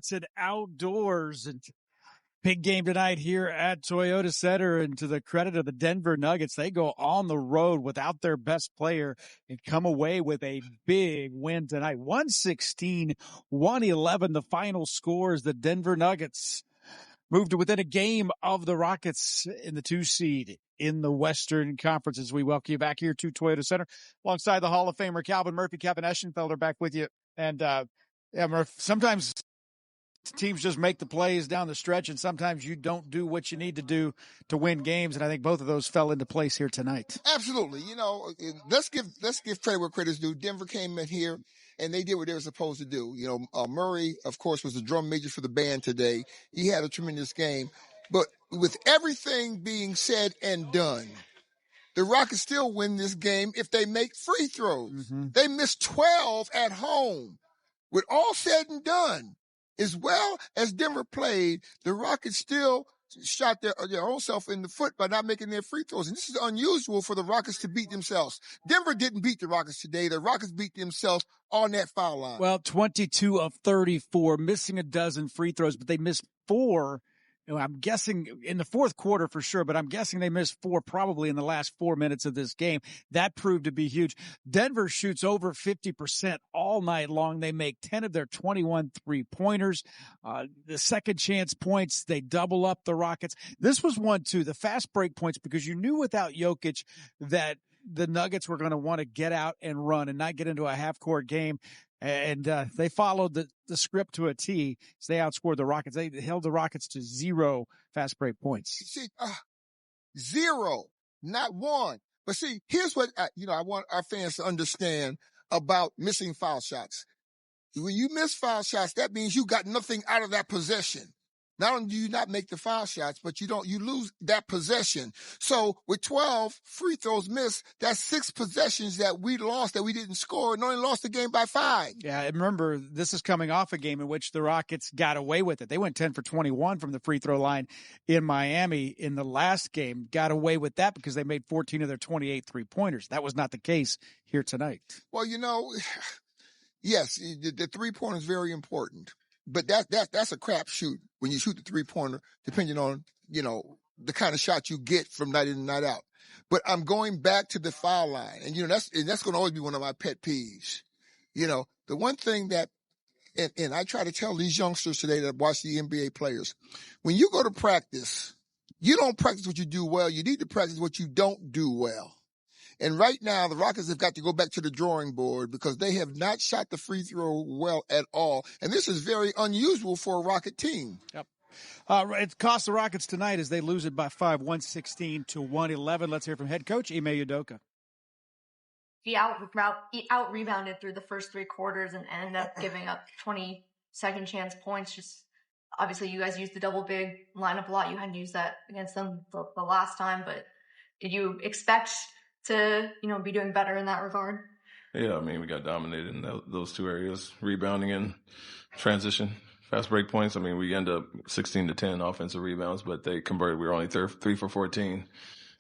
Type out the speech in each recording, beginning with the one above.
It's an outdoors and big game tonight here at Toyota Center. And to the credit of the Denver Nuggets, they go on the road without their best player and come away with a big win tonight. 116-111, the final score as the Denver Nuggets moved to within a game of the Rockets in the 2 seed in the Western Conference. As we welcome you back here to Toyota Center alongside the Hall of Famer Calvin Murphy. Kevin Eschenfelder back with you. And Murph, sometimes teams just make the plays down the stretch, and sometimes you don't do what you need to do to win games. And I think both of those fell into place here tonight. Absolutely. Let's give credit where credit's due. Denver came in here and they did what they were supposed to do. Murray, of course, was the drum major for the band today. He had a tremendous game. But with everything being said and done, the Rockets still win this game if they make free throws. Mm-hmm. They missed 12 at home. With all said and done, as well as Denver played, the Rockets still shot their own self in the foot by not making their free throws. And this is unusual for the Rockets to beat themselves. Denver didn't beat the Rockets today. The Rockets beat themselves on that foul line. Well, 22 of 34, missing a dozen free throws, but they missed 4. I'm guessing in the fourth quarter for sure, but I'm guessing they missed 4 probably in the last 4 minutes of this game. That proved to be huge. Denver shoots over 50% all night long. They make 10 of their 21 3-pointers. The second chance points, they double up the Rockets. This was one, too, the fast break points, because you knew without Jokic that the Nuggets were going to want to get out and run and not get into a half-court game. And they followed the script to a T. So they outscored the Rockets. They held the Rockets to 0 fast break points. See, 0, not 1. But see, here's what I want our fans to understand about missing foul shots. When you miss foul shots, that means you got nothing out of that possession. Not only do you not make the foul shots, but you lose that possession. So with 12 free throws missed, that's 6 possessions that we lost, that we didn't score, and only lost the game by 5. Yeah, and remember, this is coming off a game in which the Rockets got away with it. They went 10 for 21 from the free throw line in Miami in the last game, got away with that because they made 14 of their 28 3-pointers. That was not the case here tonight. Well, yes, the 3-pointer is very important. But that's a crapshoot when you shoot the 3-pointer, depending on, the kind of shot you get from night in and night out. But I'm going back to the foul line. And, that's going to always be one of my pet peeves. The one thing that, and I try to tell these youngsters today that watch the NBA players, when you go to practice, you don't practice what you do well. You need to practice what you don't do well. And right now, the Rockets have got to go back to the drawing board because they have not shot the free throw well at all. And this is very unusual for a Rocket team. Yep. It cost the Rockets tonight as they lose it by 5, 116-111. Let's hear from head coach Ime Udoka. He out-rebounded through the first 3 quarters and ended up giving up 20 second chance points. Just obviously, you guys used the double big lineup a lot. You hadn't used that against them the last time, but did you expect to, be doing better in that regard? Yeah, we got dominated in those 2 areas, rebounding and transition, fast break points. We end up 16-10 offensive rebounds, but they converted. We were only 3 for 14,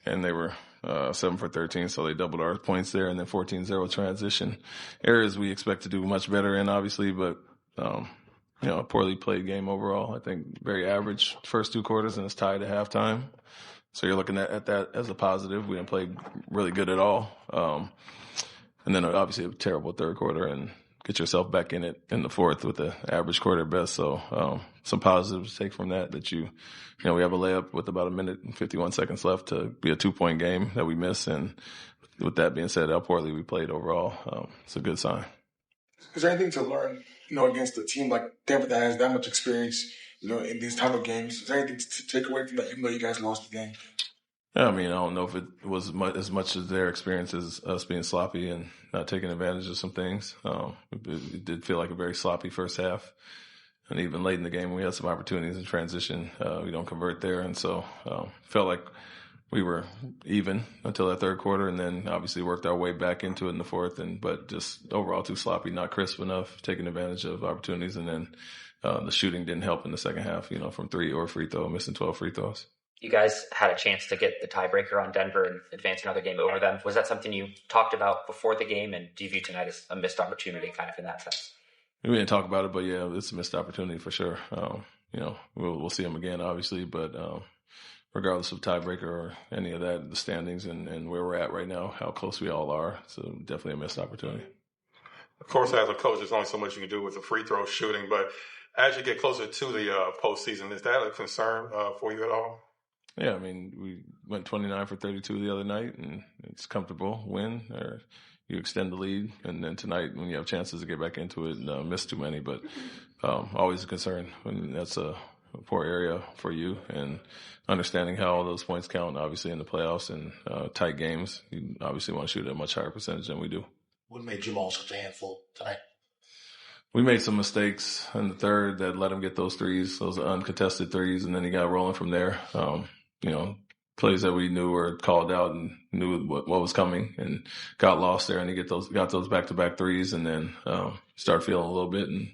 and they were 7 for 13, so they doubled our points there, and then 14-0 transition. Areas we expect to do much better in, obviously, but, a poorly played game overall. I think very average first 2 quarters, and it's tied at halftime. So you're looking at that as a positive. We didn't play really good at all. And then obviously a terrible third quarter and get yourself back in it in the fourth with the average quarter at best. So some positives to take from that we have a layup with about 1 minute and 51 seconds left to be a 2-point game that we miss. And with that being said, how poorly we played overall, it's a good sign. Is there anything to learn, against a team like Denver that has that much experience, in these type of games? Is there anything to take away from that, even though you guys lost the game? Yeah, I don't know if it was as much as their experience as us being sloppy and not taking advantage of some things. It did feel like a very sloppy first half. And even late in the game, we had some opportunities in transition. We don't convert there. And so felt like we were even until that third quarter, and then obviously worked our way back into it in the fourth. But just overall too sloppy, not crisp enough, taking advantage of opportunities. And then the shooting didn't help in the second half, from 3 or free throw, missing 12 free throws. You guys had a chance to get the tiebreaker on Denver and advance another game over them. Was that something you talked about before the game, and do you view tonight as a missed opportunity kind of in that sense? We didn't talk about it, but yeah, it's a missed opportunity for sure. We'll see him again, obviously, but regardless of tiebreaker or any of that, the standings and where we're at right now, how close we all are, so definitely a missed opportunity. Of course, as a coach, there's only so much you can do with the free throw shooting, but as you get closer to the postseason, is that a concern for you at all? Yeah, I mean, we went 29 for 32 the other night, and it's comfortable win, or you extend the lead. And then tonight, when you have chances to get back into it, miss too many. But always a concern when that's a poor area for you. And understanding how all those points count, obviously, in the playoffs and tight games, you obviously want to shoot at a much higher percentage than we do. What made Jamal such a handful tonight? We made some mistakes in the third that let him get those threes, those uncontested threes, and then he got rolling from there. Plays that we knew were called out and knew what was coming, and got lost there, and he got those back-to-back threes, and then start feeling a little bit and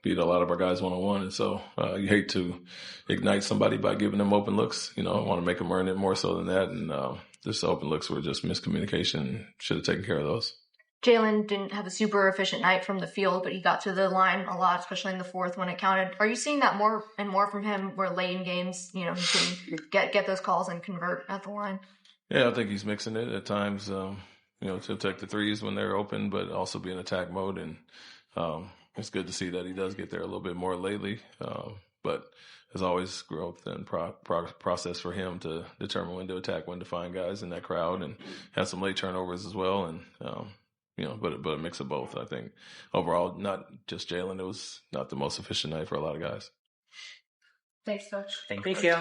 beat a lot of our guys one-on-one. And so you hate to ignite somebody by giving them open looks. I want to make them earn it more so than that. And just open looks were just miscommunication. Should have taken care of those. Jalen didn't have a super efficient night from the field, but he got to the line a lot, especially in the fourth when it counted. Are you seeing that more and more from him where late in games, he can get those calls and convert at the line? Yeah, I think he's mixing it at times, to take the threes when they're open, but also be in attack mode. And it's good to see that he does get there a little bit more lately. But there's always growth and process for him to determine when to attack, when to find guys in that crowd, and have some late turnovers as well. And, but a mix of both. I think overall, not just Jalen, it was not the most efficient night for a lot of guys. Thanks, Coach. Thank you.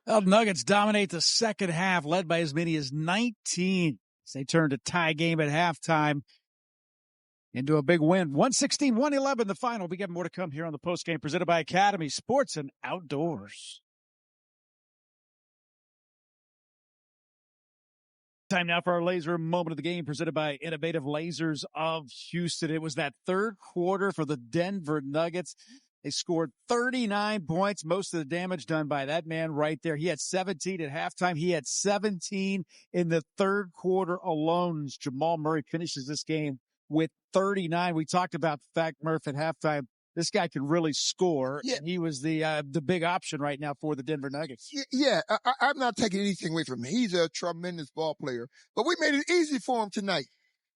Well, Nuggets dominate the second half, led by as many as 19. As they turned a tie game at halftime into a big win. 116-111 the final. We got more to come here on the postgame presented by Academy Sports and Outdoors. Time now for our laser moment of the game presented by Innovative Lasers of Houston. It was that third quarter for the Denver Nuggets. They scored 39 points, most of the damage done by that man right there. He had 17 at halftime. He had 17 in the third quarter alone. Jamal Murray finishes this game with 39. We talked about the fact, Murph, at halftime, this guy can really score. Yeah. And he was the big option right now for the Denver Nuggets. Yeah, I'm not taking anything away from him. He's a tremendous ball player. But we made it easy for him tonight.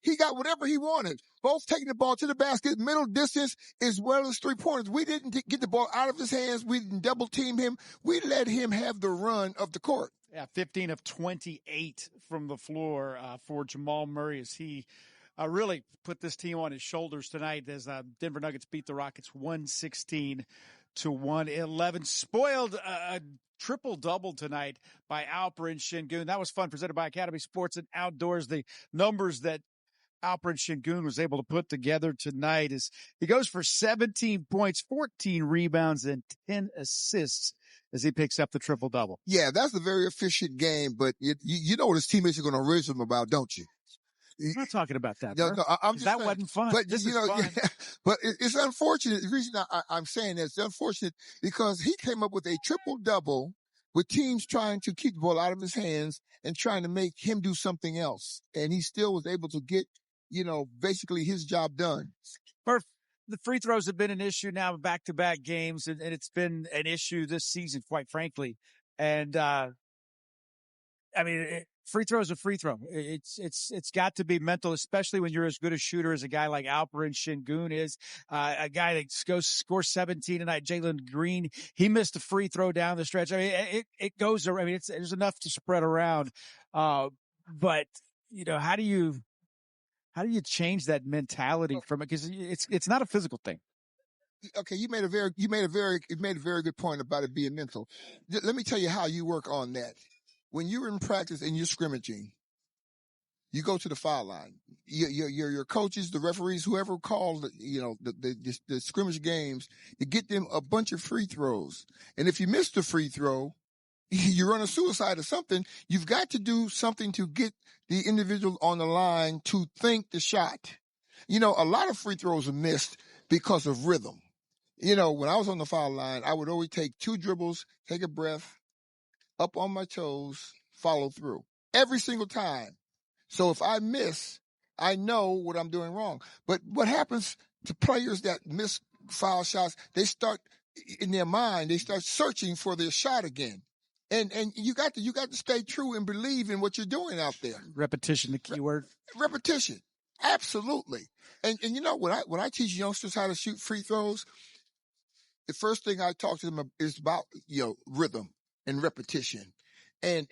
He got whatever he wanted, both taking the ball to the basket, middle distance, as well as three-pointers. We didn't get the ball out of his hands. We didn't double-team him. We let him have the run of the court. Yeah, 15 of 28 from the floor for Jamal Murray as he really put this team on his shoulders tonight as Denver Nuggets beat the Rockets 116-111. Spoiled a triple-double tonight by Alperen Sengun. That was fun, presented by Academy Sports and Outdoors. The numbers that Alperen Sengun was able to put together tonight is he goes for 17 points, 14 rebounds, and 10 assists as he picks up the triple-double. Yeah, that's a very efficient game, but you know what his teammates are going to riz him about, don't you? I'm not talking about that. No, I'm just that saying, wasn't fun. But this is fun. Yeah, but it's unfortunate. The reason I'm saying that it's unfortunate because he came up with a triple-double with teams trying to keep the ball out of his hands and trying to make him do something else, and he still was able to get, basically his job done. Murph, the free throws have been an issue now, back-to-back games, and it's been an issue this season, quite frankly. And free throws a free throw. It's got to be mental, especially when you're as good a shooter as a guy like Alperen Sengun is. A guy that scores 17 tonight, Jalen Green, he missed a free throw down the stretch. I mean, it goes around. I mean, there's enough to spread around. But how do you change that mentality from it? Because it's not a physical thing. Okay, you made a very good point about it being mental. Let me tell you how you work on that. When you're in practice and you're scrimmaging, you go to the foul line. Your coaches, the referees, whoever called, the scrimmage games, you get them a bunch of free throws. And if you miss the free throw, you run a suicide or something. You've got to do something to get the individual on the line to think the shot. A lot of free throws are missed because of rhythm. When I was on the foul line, I would always take 2 dribbles, take a breath, up on my toes, follow through every single time. So if I miss, I know what I'm doing wrong. But what happens to players that miss foul shots? They start in their mind. They start searching for their shot again. And you got to stay true and believe in what you're doing out there. Repetition, the key word. Repetition, absolutely. And you know when I teach youngsters how to shoot free throws, the first thing I talk to them is about rhythm and repetition. And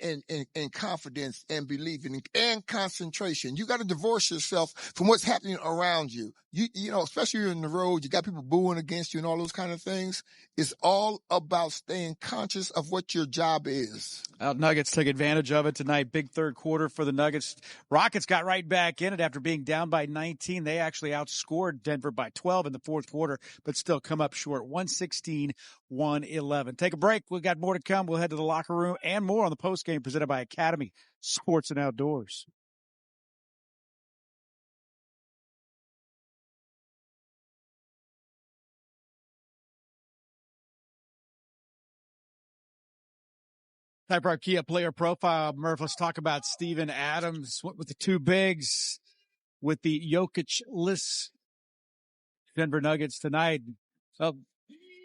confidence and belief and concentration. You got to divorce yourself from what's happening around you. You know, especially in the road, you got people booing against you and all those kind of things. It's all about staying conscious of what your job is. Nuggets took advantage of it tonight. Big third quarter for the Nuggets. Rockets got right back in it after being down by 19. They actually outscored Denver by 12 in the fourth quarter, but still come up short. 116-111. Take a break. We've got more to come. We'll head to the locker room and more on the postgame presented by Academy Sports and Outdoors. Type Kia player profile. Murph, let's talk about Steven Adams. What with the two bigs, with the Jokic-less Denver Nuggets tonight. So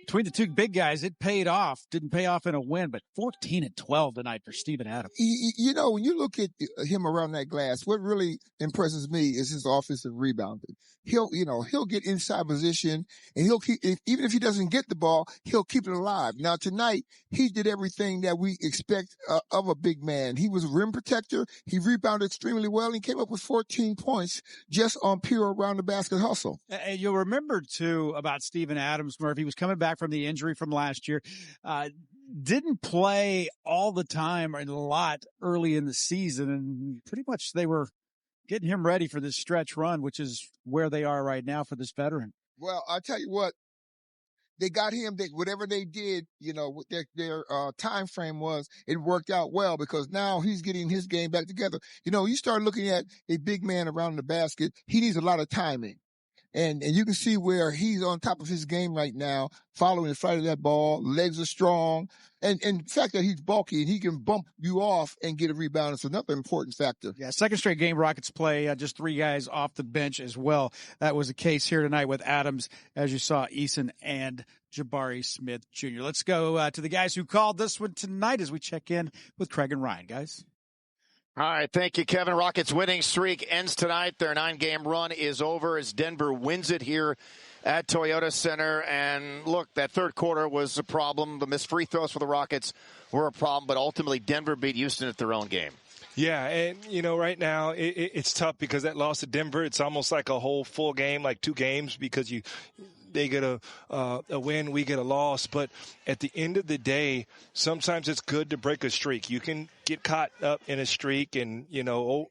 between the two big guys, it paid off. Didn't pay off in a win, but 14-12 tonight for Steven Adams. You know, when you look at him around that glass, what really impresses me is his offensive rebounding. He'll get inside position and he'll keep, even if he doesn't get the ball, he'll keep it alive. Now tonight, he did everything that we expect of a big man. He was a rim protector. He rebounded extremely well. And he came up with 14 points just on pure around the basket hustle. And you'll remember too about Steven Adams, Murph. He was coming back from the injury from last year. Didn't play all the time and a lot early in the season, and pretty much they were getting him ready for this stretch run, which is where they are right now for this veteran. Well, I'll tell you what, they got him, whatever they did, what their time frame was, it worked out well because now he's getting his game back together. You start looking at a big man around the basket, he needs a lot of timing. And you can see where he's on top of his game right now, following the flight of that ball. Legs are strong. And the fact that he's bulky and he can bump you off and get a rebound is another important factor. Yeah, second straight game Rockets play, just three guys off the bench as well. That was the case here tonight with Adams, as you saw, Eason and Jabari Smith Jr. Let's go to the guys who called this one tonight as we check in with Craig and Ryan, guys. All right, thank you, Kevin. Rockets winning streak ends tonight. Their 9-game run is over as Denver wins it here at Toyota Center. And look, that third quarter was a problem. The missed free throws for the Rockets were a problem, but ultimately Denver beat Houston at their own game. Yeah, and, right now it's tough because that loss to Denver, it's almost like a whole full game, like 2 games, because they get a win, we get a loss. But at the end of the day, sometimes it's good to break a streak. You can get caught up in a streak and,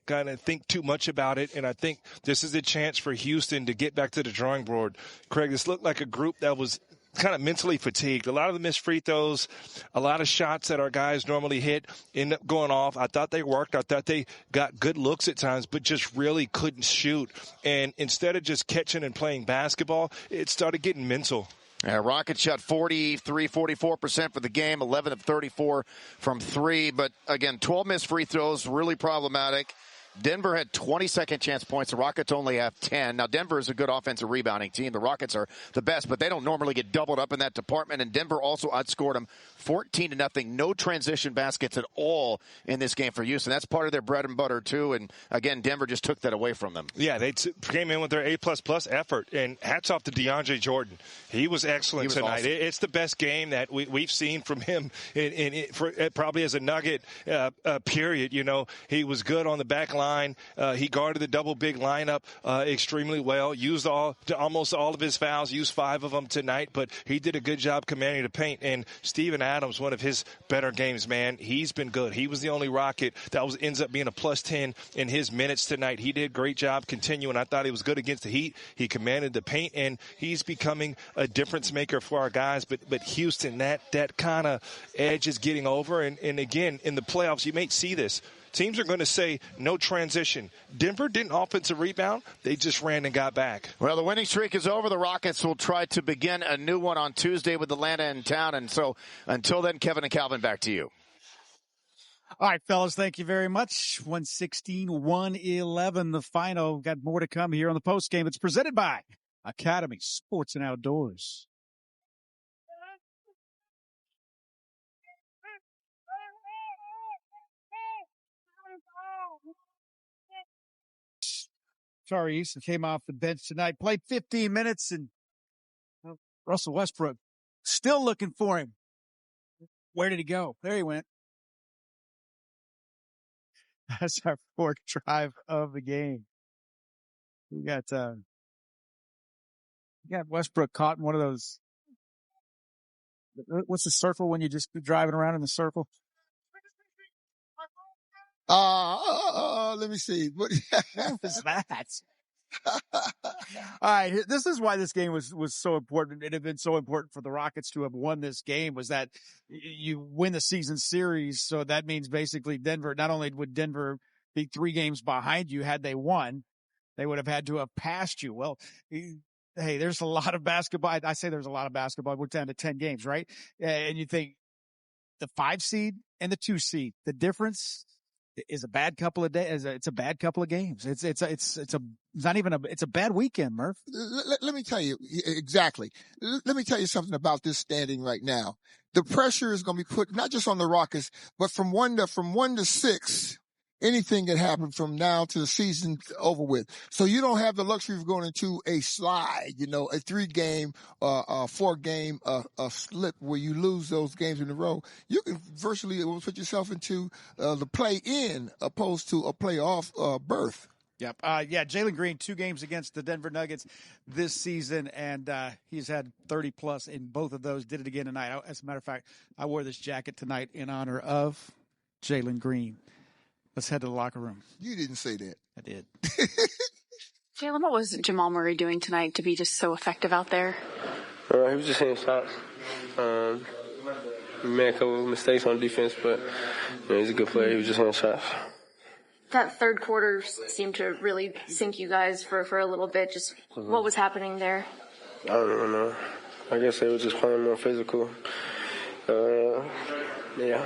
kind of think too much about it. And I think this is a chance for Houston to get back to the drawing board. Craig, this looked like a group that was kind of mentally fatigued. A lot of the missed free throws, a lot of shots that our guys normally hit end up going off. I thought they worked. I thought they got good looks at times, but just really couldn't shoot. And instead of just catching and playing basketball, it started getting mental. Rockets shot 44% for the game, 11 of 34 from 3. But again, 12 missed free throws, really problematic. Denver had 20 second chance points. The Rockets only have 10. Now, Denver is a good offensive rebounding team. The Rockets are the best, but they don't normally get doubled up in that department. And Denver also outscored them 14-0. No transition baskets at all in this game for Houston. That's part of their bread and butter, too. And again, Denver just took that away from them. Yeah, they came in with their A++ effort. And hats off to DeAndre Jordan. He was excellent tonight. Awesome. It's the best game that we've seen from him probably as a Nugget period. He was good on the back line. He guarded the double big lineup extremely well. Used almost all of his fouls. Used 5 of them tonight, but he did a good job commanding the paint. And Steven Adams, one of his better games, man. He's been good. He was the only Rocket that ends up being a +10 in his minutes tonight. He did a great job continuing. I thought he was good against the Heat. He commanded the paint, and he's becoming a difference maker for our guys. But Houston, that kind of edge is getting over. And again, in the playoffs, you may see this. Teams are going to say no transition. Denver didn't offensive rebound. They just ran and got back. Well, the winning streak is over. The Rockets will try to begin a new one on Tuesday with Atlanta in town. And so until then, Kevin and Calvin, back to you. All right, fellas, thank you very much. 116-111, the final. Got more to come here on the post game. It's presented by Academy Sports and Outdoors. Tyrese came off the bench tonight, played 15 minutes, and Russell Westbrook still looking for him. Where did he go? There he went. That's our fourth drive of the game. We got Westbrook caught in one of those. What's the circle when you just driving around in the circle? Let me see. What is that? All right, this is why this game was so important. It had been so important for the Rockets to have won this game, was that you win the season series. So that means basically Denver, not only would Denver be 3 games behind you had they won, they would have had to have passed you. Well, hey, there's a lot of basketball. I say there's a lot of basketball. We're down to 10 games, right? And you think the 5 seed and the 2 seed, the difference is a bad couple of days. It's a bad couple of games. It's a bad weekend, Murph. Let me tell you exactly. Let me tell you something about this standing right now. The pressure is going to be put not just on the Rockets, but from 1 to 6. Anything can happen from now to the season over with. So you don't have the luxury of going into a slide, a 3-game, 4-game, slip where you lose those games in a row. You can virtually put yourself into the play-in opposed to a playoff berth. Yep. Jalen Green, 2 games against the Denver Nuggets this season, and he's had 30-plus in both of those. Did it again tonight. As a matter of fact, I wore this jacket tonight in honor of Jalen Green. Let's head to the locker room. You didn't say that. I did. Jalen, what was Jamal Murray doing tonight to be just so effective out there? He was just hitting shots. He made a couple of mistakes on defense, but he's a good player. He was just hitting shots. That third quarter seemed to really sink you guys for a little bit. Just what was happening there? I don't know. I guess they were just playing more physical. Yeah.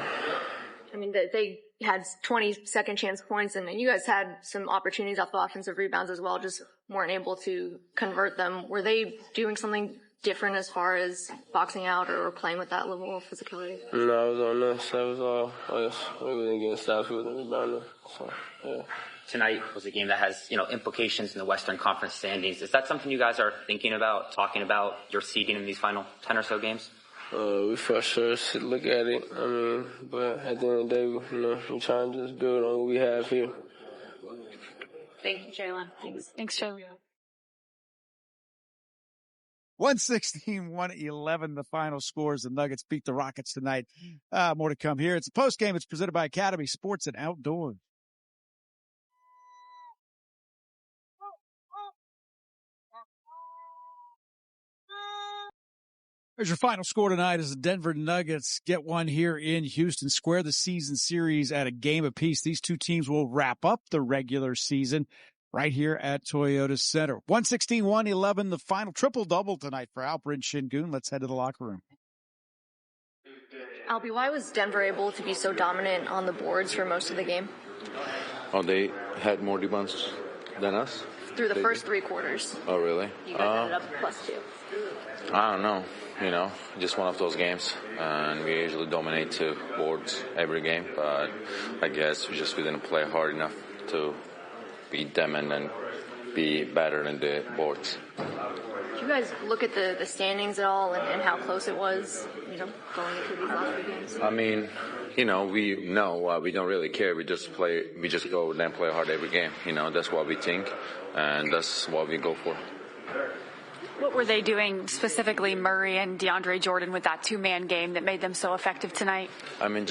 I mean, they had 20 second chance points, and you guys had some opportunities off the offensive rebounds as well, just weren't able to convert them. Were they doing something different as far as boxing out or playing with that level of physicality? No, it was on us. That was all us. We didn't get stops. We wasn't rebounding. So, yeah. Tonight was a game that has, implications in the Western Conference standings. Is that something you guys are thinking about, talking about, your seeding in these final 10 or so games? We for sure should look at it. But at the end of the day, we're trying to just build on what we have here. Thank you, Jalen. Thanks, Jalen. 116-111, the final scores. The Nuggets beat the Rockets tonight. More to come here. It's a post game. It's presented by Academy Sports and Outdoors. There's your final score tonight as the Denver Nuggets get one here in Houston, square the season series at a game apiece. These two teams will wrap up the regular season right here at Toyota Center. 116-111, the final triple-double tonight for Alperen Şengün. Let's head to the locker room. Albie, why was Denver able to be so dominant on the boards for most of the game? Oh, they had more rebounds than us? Through the first 3 quarters. Oh, really? You guys ended up +2. I don't know. Just one of those games, and we usually dominate 2 boards every game, but I guess we didn't play hard enough to beat them and then be better than the boards. Did you guys look at the standings at all and how close it was, going into these last few games? I mean, we know we don't really care. We just go and play hard every game. That's what we think, and that's what we go for. What were they doing, specifically Murray and DeAndre Jordan, with that 2-man game that made them so effective tonight? I mean,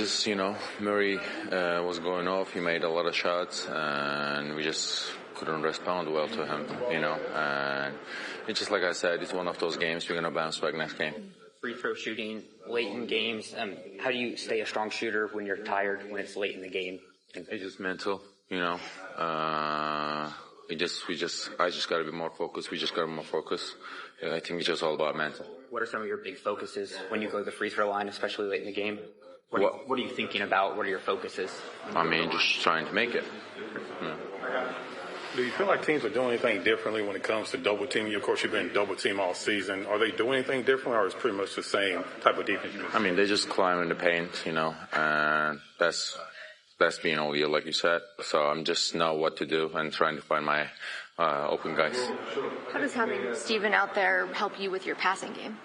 Murray was going off. He made a lot of shots, and we just couldn't respond well to him, And it's just like I said, it's one of those games. We're going to bounce back next game. Free throw shooting late in games. How do you stay a strong shooter when you're tired, when it's late in the game? It's just mental, I just got to be more focused. We just got to be more focused. I think it's just all about mental. What are some of your big focuses when you go to the free throw line, especially late in the game? What are you thinking about? What are your focuses? I mean, just trying to make it. Do you feel like teams are doing anything differently when it comes to double teaming? Of course, you've been double team all season. Are they doing anything different, or is it pretty much the same type of defense? I mean, they just climb in the paint, and that's being all year, like you said. So I'm just know what to do and trying to find my open guys. How does having Steven out there help you with your passing game?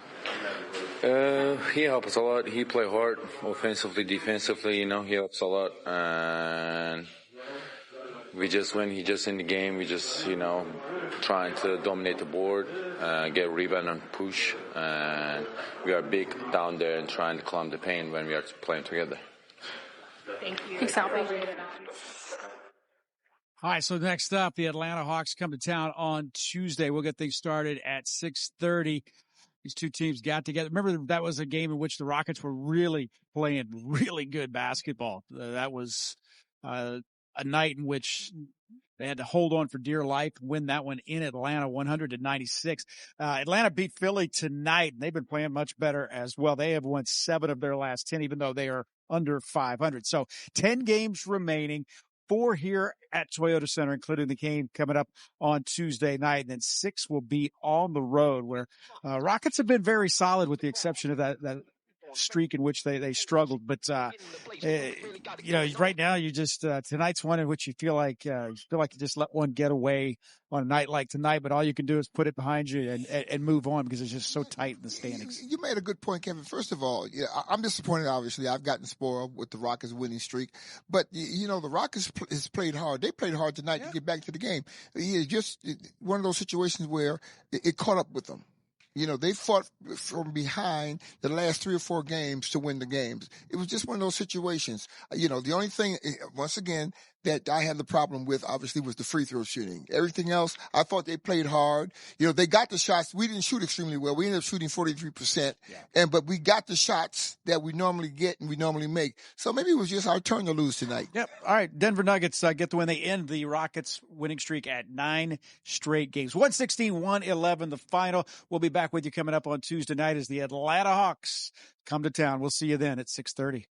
He helps a lot. He play hard, offensively, defensively. He helps a lot, and we just when he just in the game, we just trying to dominate the board, get rebound and push, and we are big down there and trying to climb the paint when we are playing together. Thank you. Thanks, Alfie. All right, so next up, the Atlanta Hawks come to town on Tuesday. We'll get things started at 6:30. These two teams got together. Remember, that was a game in which the Rockets were really playing really good basketball. That was a night in which they had to hold on for dear life, win that one in Atlanta, 100-96. Atlanta beat Philly tonight, and they've been playing much better as well. They have won 7 of their last 10, even though they are under 500. So 10 games remaining. 4 here at Toyota Center, including the game coming up on Tuesday night. And then 6 will be on the road, where Rockets have been very solid with the exception of that streak in which they struggled. But, right now you just, tonight's one in which you feel like you just let one get away on a night like tonight, but all you can do is put it behind you and move on because it's just so tight in the standings. You made a good point, Kevin. First of all, I'm disappointed, obviously. I've gotten spoiled with the Rockets winning streak. But, the Rockets has played hard. They played hard tonight to get back to the game. It's just one of those situations where it caught up with them. They fought from behind the last 3 or 4 games to win the games. It was just one of those situations. The only thing, once again, that I had the problem with, obviously, was the free throw shooting. Everything else, I thought they played hard. They got the shots. We didn't shoot extremely well. We ended up shooting 43%. But we got the shots that we normally get and we normally make. So maybe it was just our turn to lose tonight. Yep. All right. Denver Nuggets get the win. They end the Rockets winning streak at 9 straight games. 116-111, the final. We'll be back with you coming up on Tuesday night as the Atlanta Hawks come to town. We'll see you then at 6:30.